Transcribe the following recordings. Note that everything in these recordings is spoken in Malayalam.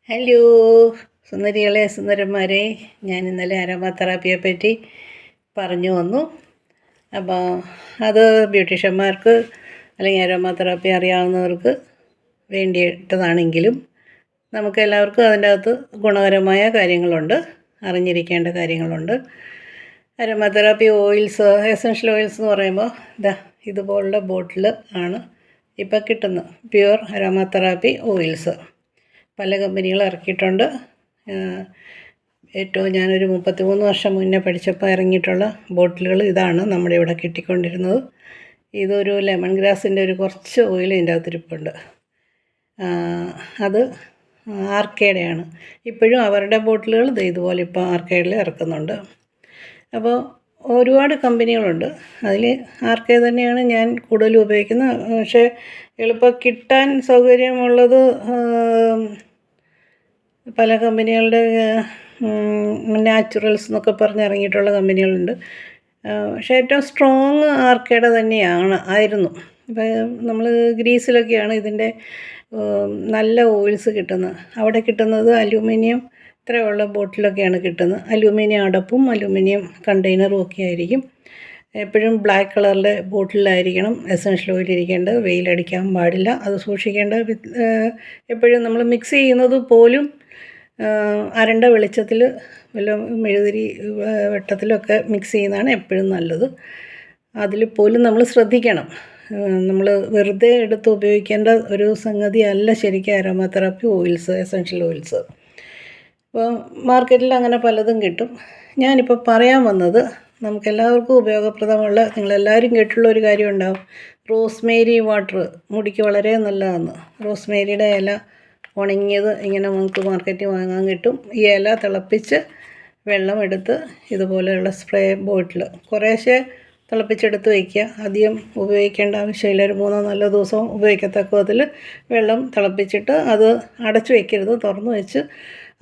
ഹലോ സുന്ദരികളെ സുന്ദരന്മാരെ, ഞാൻ ഇന്നലെ അരോമ തെറാപ്പിയെ പറ്റി പറഞ്ഞു വന്നു. അപ്പോൾ അത് ബ്യൂട്ടീഷ്യന്മാർക്ക് അല്ലെങ്കിൽ അരോമ തെറാപ്പി അറിയാവുന്നവർക്ക് വേണ്ടിയിട്ടതാണെങ്കിലും നമുക്ക് എല്ലാവർക്കും അതിൻ്റെ അകത്ത് ഗുണകരമായ കാര്യങ്ങളുണ്ട്, അറിഞ്ഞിരിക്കേണ്ട കാര്യങ്ങളുണ്ട്. Aroma therapy oils, essential oils എന്ന് പറയുമ്പോൾ ഇതുപോലുള്ള ബോട്ടിൽ ആണ് ഇപ്പോൾ കിട്ടുന്നത്. പ്യുവർ അരോമ തെറാപ്പി ഓയിൽസ് പല കമ്പനികൾ ഇറക്കിയിട്ടുണ്ട്. ഏറ്റവും ഞാനൊരു 33 വർഷം മുന്നേ പഠിച്ചപ്പോൾ ഇറങ്ങിയിട്ടുള്ള ബോട്ടിലുകൾ ഇതാണ് നമ്മുടെ ഇവിടെ കിട്ടിക്കൊണ്ടിരുന്നത്. ഇതൊരു ലെമൺ ഗ്രാസിൻ്റെ ഒരു കുറച്ച് ഓയിൽ ഇതിൻ്റെ അകത്തിരിപ്പുണ്ട്. അത് ആർക്കേഡയാണ്. ഇപ്പോഴും അവരുടെ ബോട്ടിലുകൾ ഇതുപോലെ ഇപ്പോൾ ആർക്കേഡിൽ ഇറക്കുന്നുണ്ട്. അപ്പോൾ ഒരുപാട് കമ്പനികളുണ്ട്. അതിൽ ആർക്കെ തന്നെയാണ് ഞാൻ കൂടുതലും ഉപയോഗിക്കുന്നത്. പക്ഷേ എളുപ്പം കിട്ടാൻ സൗകര്യമുള്ളത് പല കമ്പനികളുടെ നാച്ചുറൽസ് എന്നൊക്കെ പറഞ്ഞ് ഇറങ്ങിയിട്ടുള്ള കമ്പനികളുണ്ട്. പക്ഷേ ഏറ്റവും സ്ട്രോങ് ആർക്കേഡ് ആയിരുന്നു. ഇപ്പം നമ്മൾ ഗ്രീസിലൊക്കെയാണ് ഇതിൻ്റെ നല്ല ഓയിൽസ് കിട്ടുന്നത്. അവിടെ കിട്ടുന്നത് അലൂമിനിയം ഇത്രയുള്ള ബോട്ടിലൊക്കെയാണ് കിട്ടുന്നത്. അലൂമിനിയം അടപ്പും അലൂമിനിയം കണ്ടെയ്നറും ഒക്കെ ആയിരിക്കും. എപ്പോഴും ബ്ലാക്ക് കളറിലെ ബോട്ടിലായിരിക്കണം എസൻഷ്യൽ ഓയിൽ ഇരിക്കേണ്ടത്. വെയിലടിക്കാൻ പാടില്ല. അത് സൂക്ഷിക്കേണ്ട. എപ്പോഴും നമ്മൾ മിക്സ് ചെയ്യുന്നത് പോലും അരണ്ട വെളിച്ചത്തിൽ വല്ല മെഴുകുതിരി വെട്ടത്തിലൊക്കെ മിക്സ് ചെയ്യുന്നതാണ് എപ്പോഴും നല്ലത്. അതിൽ പോലും നമ്മൾ ശ്രദ്ധിക്കണം. നമ്മൾ വെറുതെ എടുത്ത് ഉപയോഗിക്കേണ്ട ഒരു സംഗതി അല്ല ശരിക്കും aroma therapy oils, essential oils. അപ്പോൾ മാർക്കറ്റിൽ അങ്ങനെ പലതും കിട്ടും. ഞാനിപ്പോൾ പറയാൻ വന്നത് നമുക്കെല്ലാവർക്കും ഉപയോഗപ്രദമുള്ള, നിങ്ങളെല്ലാവരും കേട്ടുള്ള ഒരു കാര്യം ഉണ്ടാവും, റോസ്മേരി വാട്ടർ മുടിക്ക് വളരെ നല്ലതാണ്. റോസ്മേരിയുടെ ഇല ഉണങ്ങിയത് ഇങ്ങനെ നമുക്ക് മാർക്കറ്റിൽ വാങ്ങാൻ കിട്ടും. ഈ ഇല തിളപ്പിച്ച് വെള്ളം എടുത്ത് ഇതുപോലെയുള്ള സ്പ്രേ ബോട്ടിൽ കുറേശ്ശെ തിളപ്പിച്ചെടുത്ത് വയ്ക്കുക. അധികം ഉപയോഗിക്കേണ്ട ആവശ്യമില്ല. ഒരു 3-4 ദിവസം ഉപയോഗിക്കത്തക്ക വിധത്തിൽ വെള്ളം തിളപ്പിച്ചിട്ട് അത് അടച്ചു വയ്ക്കരുത്, തുറന്ന് വെച്ച്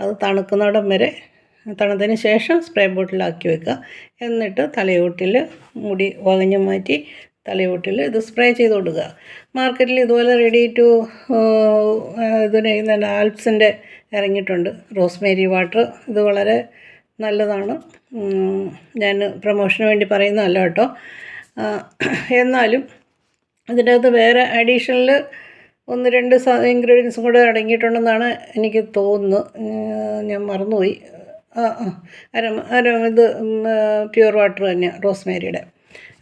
അത് തണുക്കുന്നിടം വരെ, തണുത്തതിന് ശേഷം സ്പ്രേ ബോട്ടിലാക്കി വെക്കുക. എന്നിട്ട് തലയോട്ടിൽ മുടി വകഞ്ഞു മാറ്റി തലയോട്ടിൽ ഇത് സ്പ്രേ ചെയ്ത് കൊടുക്കുക. മാർക്കറ്റിൽ ഇതുപോലെ റെഡി ടു ഇതിന് ആൽപ്സിൻ്റെ ഇറങ്ങിയിട്ടുണ്ട് റോസ്മേരി വാട്ടർ. ഇത് വളരെ നല്ലതാണ്. ഞാൻ പ്രൊമോഷന് വേണ്ടി പറയുന്നതല്ല കേട്ടോ. എന്നാലും ഇതിൻ്റെ അകത്ത് വേറെ അഡീഷണൽ 1-2 ഇൻഗ്രീഡിയൻസും കൂടെ അടങ്ങിയിട്ടുണ്ടെന്നാണ് എനിക്ക് തോന്നുന്നത്. ഞാൻ മറന്നുപോയി. ഇത് പ്യുവർ വാട്ടർ തന്നെയാണ് റോസ്മേരിയുടെ.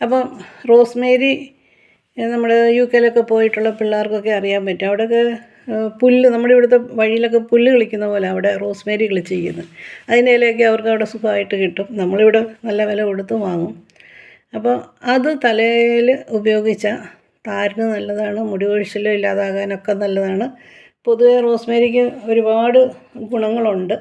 അപ്പം റോസ്മേരി നമ്മൾ UK പോയിട്ടുള്ള പിള്ളേർക്കൊക്കെ അറിയാൻ പറ്റും. അവിടെയൊക്കെ പുല്ല്, നമ്മുടെ ഇവിടുത്തെ വഴിയിലൊക്കെ പുല്ല് കളിക്കുന്ന പോലെ അവിടെ റോസ്മേരി കളിച്ചിരിക്കുന്നത്. അതിൻ്റെ ഇലയൊക്കെ അവർക്ക് അവിടെ സുഖമായിട്ട് കിട്ടും. നമ്മളിവിടെ നല്ല വില കൊടുത്ത് വാങ്ങും. അപ്പോൾ അത് തലയിൽ ഉപയോഗിച്ചാൽ താരന് നല്ലതാണ്, മുടി കൊഴിച്ചിൽ ഇല്ലാതാകാനൊക്കെ നല്ലതാണ്. പൊതുവെ റോസ്മേരിക്ക് ഒരുപാട് ഗുണങ്ങളുണ്ട്.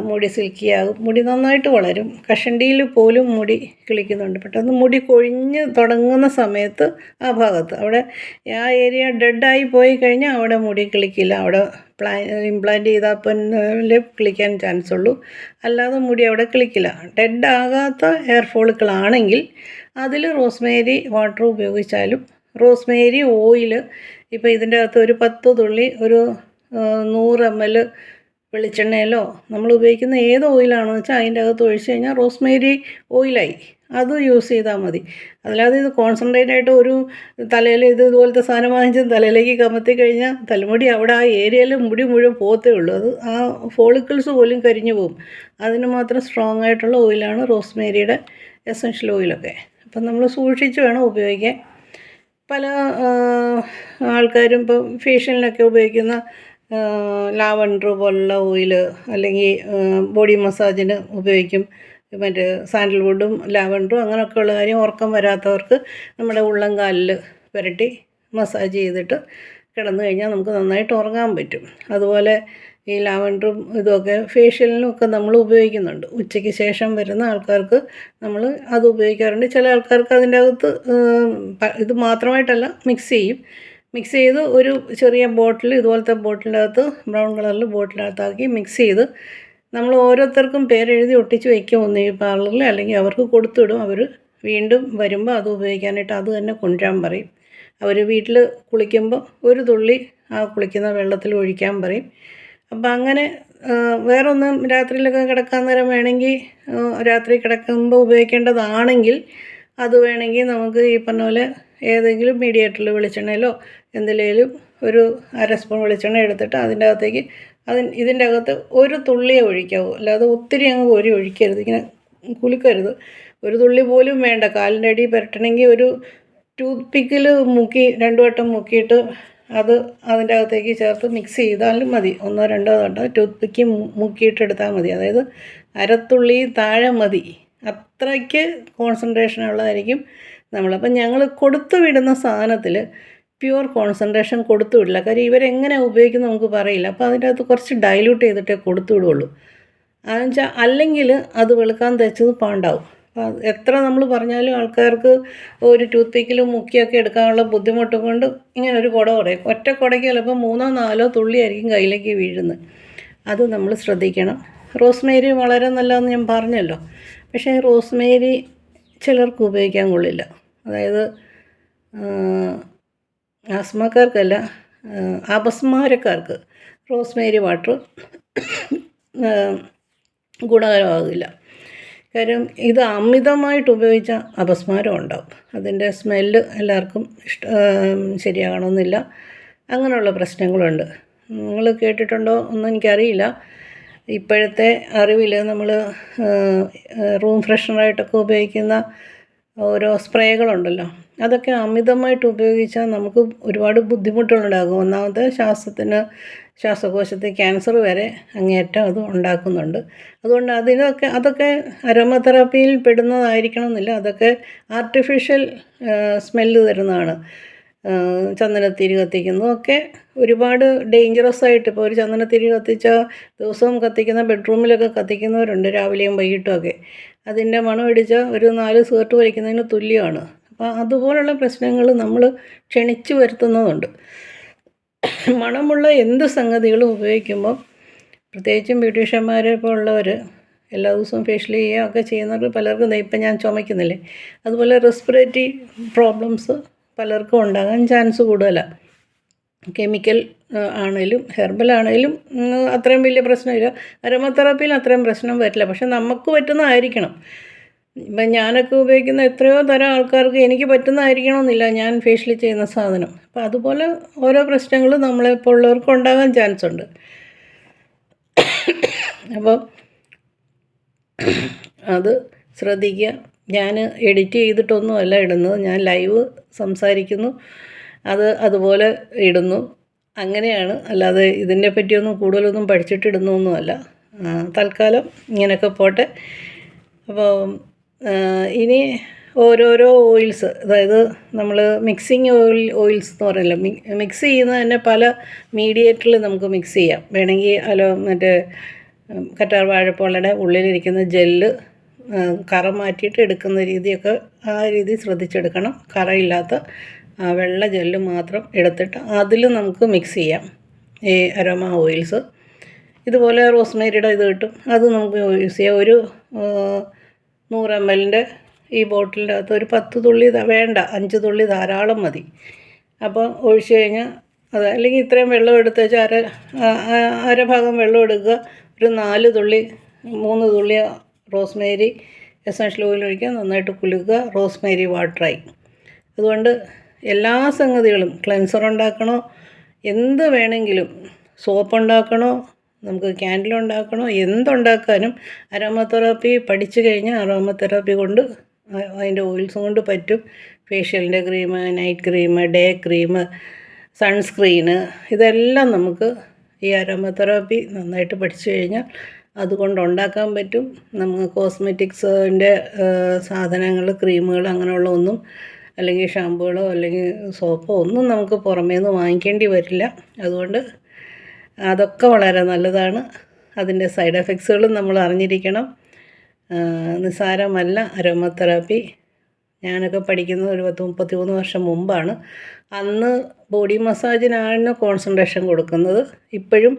മുടി സിൽക്കിയാകും, മുടി നന്നായിട്ട് വളരും. കഷണ്ടിയിൽ പോലും മുടി കിളിക്കുന്നുണ്ട്. പെട്ടെന്ന് മുടി കൊഴിഞ്ഞ് തുടങ്ങുന്ന സമയത്ത് ആ ഭാഗത്ത് അവിടെ ആ ഏരിയ ഡെഡായി പോയി കഴിഞ്ഞാൽ അവിടെ മുടി കിളിക്കില്ല. അവിടെ ഇംപ്ലാന്റ് ചെയ്താൽ പിന്നെ കിളിക്കാൻ ചാൻസ് ഉള്ളൂ. അല്ലാതെ മുടി അവിടെ കിളിക്കില്ല. ഡെഡാകാത്ത ഹെയർ ഫോളിക്കിളാണെങ്കിൽ അതിൽ റോസ്മേരി വാട്ടർ ഉപയോഗിച്ചാലും, റോസ്മേരി ഓയിൽ ഇപ്പോൾ ഇതിൻ്റെ അകത്ത് ഒരു 10 തുള്ളി, ഒരു 100 ml വെളിച്ചെണ്ണയിലോ നമ്മൾ ഉപയോഗിക്കുന്ന ഏത് ഓയിലാണെന്ന് വെച്ചാൽ അതിൻ്റെ അകത്ത് ഒഴിച്ച് കഴിഞ്ഞാൽ റോസ്മേരി ഓയിലായി. അത് യൂസ് ചെയ്താൽ മതി. അല്ലാതെ ഇത് കോൺസെൻട്രേറ്റ് ആയിട്ട് ഒരു തലയിൽ ഇതുപോലത്തെ സാധനം വാങ്ങിച്ച് തലയിലേക്ക് കമത്തി കഴിഞ്ഞാൽ തലമുടി അവിടെ ആ ഏരിയയിൽ മുടി മുഴുവൻ പോകത്തേ ഉള്ളൂ. അത് ആ ഫോളിക്കിൾസ് പോലും കരിഞ്ഞു പോകും. അതിന് മാത്രം സ്ട്രോങ് ആയിട്ടുള്ള ഓയിലാണ് റോസ്മേരിയുടെ എസൻഷ്യൽ ഓയിലൊക്കെ. അപ്പം നമ്മൾ സൂക്ഷിച്ച് വേണം ഉപയോഗിക്കാൻ. പല ആൾക്കാരും ഇപ്പോൾ ഫേഷ്യലിനൊക്കെ ഉപയോഗിക്കുന്ന ലാവൻഡർ പോലുള്ള ഓയിൽ, അല്ലെങ്കിൽ ബോഡി മസാജിന് ഉപയോഗിക്കും. മറ്റേ സാൻഡൽവുഡും ലാവൻഡറും അങ്ങനെയൊക്കെയുള്ള കാര്യം. ഉറക്കം വരാത്തവർക്ക് നമ്മുടെ ഉള്ളംകാലിൽ പുരട്ടി മസാജ് ചെയ്തിട്ട് കിടന്നു കഴിഞ്ഞാൽ നമുക്ക് നന്നായിട്ട് ഉറങ്ങാൻ പറ്റും. അതുപോലെ ഈ ലാവൻഡറും ഇതൊക്കെ ഫേഷ്യലിനുമൊക്കെ നമ്മൾ ഉപയോഗിക്കുന്നുണ്ട്. ഉച്ചയ്ക്ക് ശേഷം വരുന്ന ആൾക്കാർക്ക് നമ്മൾ അത് ഉപയോഗിക്കാറുണ്ട്. ചില ആൾക്കാർക്ക് അതിൻ്റെ അകത്ത് ഇത് മാത്രമായിട്ടല്ല, മിക്സ് ചെയ്ത് ഒരു ചെറിയ ബോട്ടിൽ, ഇതുപോലത്തെ ബോട്ടിലകത്ത് ബ്രൗൺ കളറിൽ ബോട്ടിലകത്താക്കി മിക്സ് ചെയ്ത് നമ്മൾ ഓരോരുത്തർക്കും പേരെഴുതി ഒട്ടിച്ച് വയ്ക്കും. ഒന്ന് ഈ പാർലറിൽ, അല്ലെങ്കിൽ അവർക്ക് കൊടുത്തുവിടും. അവർ വീണ്ടും വരുമ്പോൾ അത് ഉപയോഗിക്കാനായിട്ട് അത് തന്നെ കൊണ്ടുവരാൻ പറയും. അവർ വീട്ടിൽ കുളിക്കുമ്പോൾ ഒരു തുള്ളി ആ കുളിക്കുന്ന വെള്ളത്തിൽ ഒഴിക്കാൻ പറയും. അപ്പം അങ്ങനെ വേറൊന്നും രാത്രിയിലൊക്കെ കിടക്കാൻ നേരം വേണമെങ്കിൽ രാത്രി കിടക്കുമ്പോൾ ഉപയോഗിക്കേണ്ടതാണെങ്കിൽ അത് വേണമെങ്കിൽ നമുക്ക് ഈ പറഞ്ഞ പോലെ ഏതെങ്കിലും മീഡിയേറ്ററിൽ വെളിച്ചെണ്ണയിലോ എന്തിലേലും ഒരു അര സ്പൂൺ വെളിച്ചെണ്ണ എടുത്തിട്ട് അതിൻ്റെ അകത്തേക്ക് ഇതിൻ്റെ അകത്ത് ഒരു തുള്ളിയേ ഒഴിക്കാവൂ, അല്ലാതെ ഒത്തിരി അങ്ങ് കോരി ഒഴിക്കരുത്, ഇങ്ങനെ കുലുക്കരുത്. ഒരു തുള്ളി പോലും വേണ്ട. കാലിൻ്റെ അടി പുരട്ടണമെങ്കിൽ ഒരു ടൂത്ത് പിക്കിൽ മുക്കി 2 വട്ടം മുക്കിയിട്ട് അത് അതിൻ്റെ അകത്തേക്ക് ചേർത്ത് മിക്സ് ചെയ്താലും മതി. 1 2 തവണ ടൂത്ത് പിക്ക് മുക്കിയിട്ടെടുത്താൽ മതി. അതായത് അരത്തുള്ളി താഴെ മതി. അത്രയ്ക്ക് കോൺസെൻട്രേഷൻ ഉള്ളതായിരിക്കും നമ്മളപ്പം ഞങ്ങൾ കൊടുത്തു വിടുന്ന സാധനത്തിൽ പ്യുവർ കോൺസെൻട്രേഷൻ കൊടുത്തു വിടില്ല. കാര്യം ഇവരെങ്ങനെ ഉപയോഗിക്കുന്നത് നമുക്ക് പറയില്ല. അപ്പോൾ അതിൻ്റെ അകത്ത് കുറച്ച് ഡൈല്യൂട്ട് ചെയ്തിട്ടേ കൊടുത്തു വിടുള്ളൂ. അതെന്ന് വെച്ചാൽ അല്ലെങ്കിൽ അത് വെളുക്കാൻ തേച്ചത് പാണ്ടാവും. അപ്പോൾ എത്ര നമ്മൾ പറഞ്ഞാലും ആൾക്കാർക്ക് ഒരു ടൂത്ത് പിക്കിൽ മുക്കിയൊക്കെ എടുക്കാനുള്ള ബുദ്ധിമുട്ട് കൊണ്ട് ഇങ്ങനെ ഒരു കുട കുറയും. ഒറ്റ കുടയ്ക്ക് ചിലപ്പോൾ 3 4 തുള്ളിയായിരിക്കും കയ്യിലേക്ക് വീഴുന്നത്. അത് നമ്മൾ ശ്രദ്ധിക്കണം. റോസ്മേരി വളരെ നല്ലതെന്ന് ഞാൻ പറഞ്ഞല്ലോ. പക്ഷേ റോസ്മേരി ചിലർക്ക് ഉപയോഗിക്കാൻ കൊള്ളില്ല. അതായത് ആസ്മക്കാർക്കല്ല, അപസ്മാരക്കാർക്ക് റോസ്മേരി വാട്ടർ ഗുണകരമാകില്ല. കാര്യം ഇത് അമിതമായിട്ട് ഉപയോഗിച്ചാൽ അപസ്മാരം ഉണ്ടാവും. അതിൻ്റെ സ്മെല്ല് എല്ലാവർക്കും ശരിയാകണമെന്നില്ല. അങ്ങനെയുള്ള പ്രശ്നങ്ങളുണ്ട്. നിങ്ങൾ കേട്ടിട്ടുണ്ടോ ഒന്നും എനിക്കറിയില്ല. ഇപ്പോഴത്തെ അറിവിൽ നമ്മൾ റൂം ഫ്രഷ്നറായിട്ടൊക്കെ ഉപയോഗിക്കുന്ന ഓരോ സ്പ്രേകളുണ്ടല്ലോ, അതൊക്കെ അമിതമായിട്ട് ഉപയോഗിച്ചാൽ നമുക്ക് ഒരുപാട് ബുദ്ധിമുട്ടുകളുണ്ടാകും. ഒന്നാമത് ശ്വാസകോശത്തിൽ ക്യാൻസർ വരെ അങ്ങേയറ്റം അത് ഉണ്ടാക്കുന്നുണ്ട്. അതുകൊണ്ട് അതൊക്കെ അരോമ തെറാപ്പിയിൽ പെടുന്നതായിരിക്കണം എന്നില്ല. അതൊക്കെ ആർട്ടിഫിഷ്യൽ സ്മെല്ല് തരുന്നതാണ്. ചന്ദനത്തിരി കത്തിക്കുന്നതൊക്കെ ഒരുപാട് ഡേഞ്ചറസ് ആയിട്ട്, ഇപ്പോൾ ഒരു ചന്ദനത്തിരി കത്തിച്ചാൽ ദിവസവും കത്തിക്കുന്ന ബെഡ്റൂമിലൊക്കെ കത്തിക്കുന്നവരുണ്ട്, രാവിലെയും വൈകിട്ടും ഒക്കെ. അതിൻ്റെ മണം അടിച്ചാൽ ഒരു 4 സിഗരറ്റ് വലിക്കുന്നതിന് തുല്യമാണ്. അപ്പോൾ അതുപോലുള്ള പ്രശ്നങ്ങൾ നമ്മൾ ക്ഷണിച്ചു വരുത്തുന്നതുണ്ട്. മണമുള്ള എന്ത് സംഗതികളും ഉപയോഗിക്കുമ്പോൾ, പ്രത്യേകിച്ചും ബ്യൂട്ടീഷ്യന്മാരെ ഇപ്പോൾ ഉള്ളവർ എല്ലാ ദിവസവും ഫേഷ്യൽ ചെയ്യുക ഒക്കെ ചെയ്യുന്നവർ പലർക്കും, ഇപ്പം ഞാൻ ചുമയ്ക്കുന്നില്ലേ, അതുപോലെ റെസ്പിറേറ്ററി പ്രോബ്ലംസ് പലർക്കും ഉണ്ടാകാൻ ചാൻസ് കൂടുതലാണ്. കെമിക്കൽ ആണേലും ഹെർബൽ ആണേലും അത്രയും വലിയ പ്രശ്നമില്ല. അരോമ തെറാപ്പിയിൽ അത്രയും പ്രശ്നം വരില്ല. പക്ഷെ നമുക്ക് പറ്റുന്നതായിരിക്കണം. ഇപ്പം ഞാനൊക്കെ ഉപയോഗിക്കുന്ന എത്രയോ തരം ആൾക്കാർക്ക് എനിക്ക് പറ്റുന്നതായിരിക്കണമെന്നില്ല ഞാൻ ഫേഷ്യൽ ചെയ്യുന്ന സാധനം. അപ്പോൾ അതുപോലെ ഓരോ പ്രശ്നങ്ങളും നമ്മളെപ്പോൾ ഉള്ളവർക്ക് ഉണ്ടാകാൻ ചാൻസ് ഉണ്ട്. അപ്പോൾ അത് ശ്രദ്ധിക്കുക. ഞാൻ എഡിറ്റ് ചെയ്തിട്ടൊന്നുമല്ല ഇടുന്നത്, ഞാൻ ലൈവ് സംസാരിക്കുന്നു, അതുപോലെ ഇടുന്നു. അങ്ങനെയാണ്, അല്ലാതെ ഇതിനെ പറ്റിയൊന്നും കൂടുതലൊന്നും പഠിച്ചിട്ടിടുന്നൊന്നുമല്ല. തൽക്കാലം ഇങ്ങനെയൊക്കെ പോട്ടെ. അപ്പോൾ ഇനി ഓരോരോ ഓയിൽസ്, അതായത് നമ്മൾ മിക്സിങ് ഓയിൽസ് എന്ന് പറയില്ല, മിക്സ് ചെയ്യുന്നത് തന്നെ പല മീഡിയേറ്ററിൽ നമുക്ക് മിക്സ് ചെയ്യാം. വേണമെങ്കിൽ മറ്റേ കറ്റാർ വാഴപ്പോളയുടെ ഉള്ളിലിരിക്കുന്ന ജെല്ല് കറ മാറ്റിയിട്ട് എടുക്കുന്ന രീതിയൊക്കെ ആ രീതി ശ്രദ്ധിച്ചെടുക്കണം. കറയില്ലാത്ത വെള്ള ജെല്ല് മാത്രം എടുത്തിട്ട് അതിൽ നമുക്ക് മിക്സ് ചെയ്യാം ഈ അരോമ ഓയിൽസ്. ഇതുപോലെ റോസ്മേരിയുടെ ഇത് കിട്ടും, അത് നമുക്ക് യൂസ് ചെയ്യാം. ഒരു 100 ml ഈ ബോട്ടിലിൻ്റെ അകത്ത് ഒരു 10 തുള്ളി വേണ്ട, 5 തുള്ളി ധാരാളം മതി. അപ്പോൾ ഒഴിച്ച് കഴിഞ്ഞാൽ അല്ലെങ്കിൽ ഇത്രയും വെള്ളം എടുത്ത് വെച്ചാൽ അരഭാഗം വെള്ളം എടുക്കുക, ഒരു 4 തുള്ളി 3 തുള്ളി റോസ്മേരി എസൻഷ്യൽ ഓയിൽ ഒഴിക്കുക, നന്നായിട്ട് കുലുക്കുക, റോസ്മേരി വാട്ടറായി. അതുകൊണ്ട് എല്ലാ സംഗതികളും, ക്ലെൻസർ ഉണ്ടാക്കണോ, എന്ത് വേണമെങ്കിലും, സോപ്പ് ഉണ്ടാക്കണോ, നമുക്ക് ക്യാൻഡിൽ ഉണ്ടാക്കണോ, എന്തുണ്ടാക്കാനും അരോമ തെറാപ്പി പഠിച്ചു കഴിഞ്ഞാൽ അരോമ തെറാപ്പി കൊണ്ട് അതിൻ്റെ ഓയിൽസും കൊണ്ട് പറ്റും. ഫേഷ്യലിൻ്റെ cream, night cream, day cream, sunscreen, ഇതെല്ലാം നമുക്ക് ഈ അരോമ തെറാപ്പി നന്നായിട്ട് പഠിച്ചു കഴിഞ്ഞാൽ അതുകൊണ്ട് ഉണ്ടാക്കാൻ പറ്റും. നമുക്ക് കോസ്മെറ്റിക്സിൻ്റെ സാധനങ്ങൾ, ക്രീമുകൾ അങ്ങനെയുള്ള ഒന്നും, അല്ലെങ്കിൽ ഷാമ്പുകളോ അല്ലെങ്കിൽ സോപ്പോ ഒന്നും നമുക്ക് പുറമേ നിന്ന് വാങ്ങിക്കേണ്ടി വരില്ല. അതുകൊണ്ട് അതൊക്കെ വളരെ നല്ലതാണ്. അതിൻ്റെ സൈഡ് എഫക്ട്സുകളും നമ്മൾ അറിഞ്ഞിരിക്കണം. നിസ്സാരമല്ല അരോമ തെറാപ്പി. ഞാനൊക്കെ പഠിക്കുന്നത് ഒരു 33 വർഷം മുമ്പാണ്. അന്ന് ബോഡി മസാജിനാണ് കോൺസെൻട്രേഷൻ കൊടുക്കുന്നത്. ഇപ്പോഴും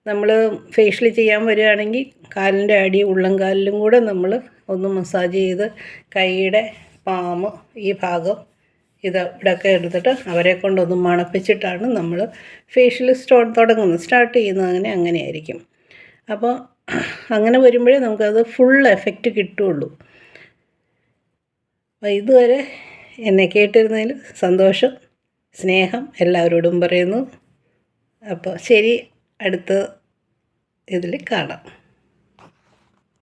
നമ്മൾ ഫേഷ്യൽ ചെയ്യാൻ വരികയാണെങ്കിൽ കാലിൻ്റെ അടി, ഉള്ളംകാലിലും കൂടെ നമ്മൾ ഒന്ന് മസാജ് ചെയ്ത് കൈയുടെ പാമ് ഈ ഭാഗം ഇവിടെയൊക്കെ എടുത്തിട്ട് അവരെ കൊണ്ടൊന്ന് മണപ്പിച്ചിട്ടാണ് നമ്മൾ ഫേഷ്യൽ സ്റ്റാർട്ട് ചെയ്യുന്നത്. അങ്ങനെയായിരിക്കും. അപ്പോൾ അങ്ങനെ വരുമ്പോഴേ നമുക്കത് ഫുൾ എഫക്റ്റ് കിട്ടുകയുള്ളൂ. അപ്പോൾ ഇതുവരെ എന്നെ കേട്ടിരുന്നതിൽ സന്തോഷം, സ്നേഹം എല്ലാവരോടും പറയുന്നു. അപ്പോൾ ശരി, അടുത്ത ഇതിൽ കാണാം.